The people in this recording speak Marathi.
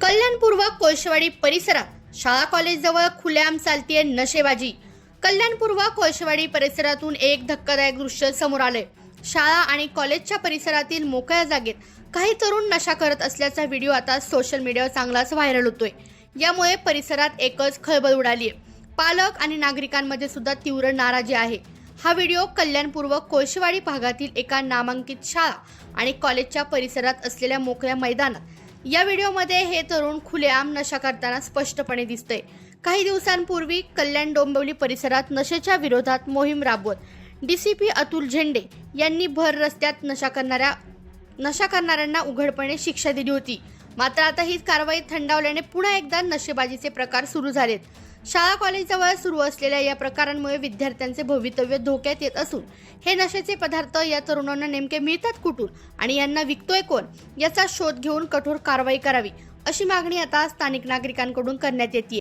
कल्याणपूर्व कोळशेवाडी परिसरात शाळा कॉलेज जवळ खुलेआम चालतीये नशेबाजी। कल्याणपूर्व कोळशेवाडी परिसरातून एक धक्कादायक दृश्य समोर आले। शाळा आणि कॉलेजच्या परिसरातील मोकळ्या जागेत काही तरुण नशा करत असल्याचा व्हिडिओ आता सोशल मीडियावर चांगलाच व्हायरल होतोय। यामुळे परिसरात एकच खळबळ उडाली आहे। पालक आणि नागरिकांमध्ये सुद्धा तीव्र नाराजी आहे। हा व्हिडिओ कल्याणपूर्व कोळशेवाडी भागातील एका नामांकित शाळा आणि कॉलेजच्या परिसरात असलेल्या मोकळ्या मैदानात या व्हिडिओमध्ये हे तरुण खुलेआम नशा करताना स्पष्टपणे दिसतंय। काही दिवसांपूर्वी कल्याण डोंबिवली परिसरात नशेच्या विरोधात मोहीम राबवत डीसीपी अतुल झेंडे यांनी भर रस्त्यात नशा करणाऱ्यांना उघडपणे शिक्षा दिली होती। मात्र आता ही कारवाई थंडावल्याने पुन्हा एकदा नशेबाजीचे प्रकार सुरू झालेत। शाळा कॉलेजजवळ सुरू असलेल्या या प्रकारांमुळे विद्यार्थ्यांचे भवितव्य धोक्यात येत असून हे नशेचे पदार्थ या तरुणांना नेमके मिळतात कुठून आणि यांना विकतोय कोण याचा शोध घेऊन कठोर कारवाई करावी अशी मागणी आता स्थानिक नागरिकांकडून करण्यात येते।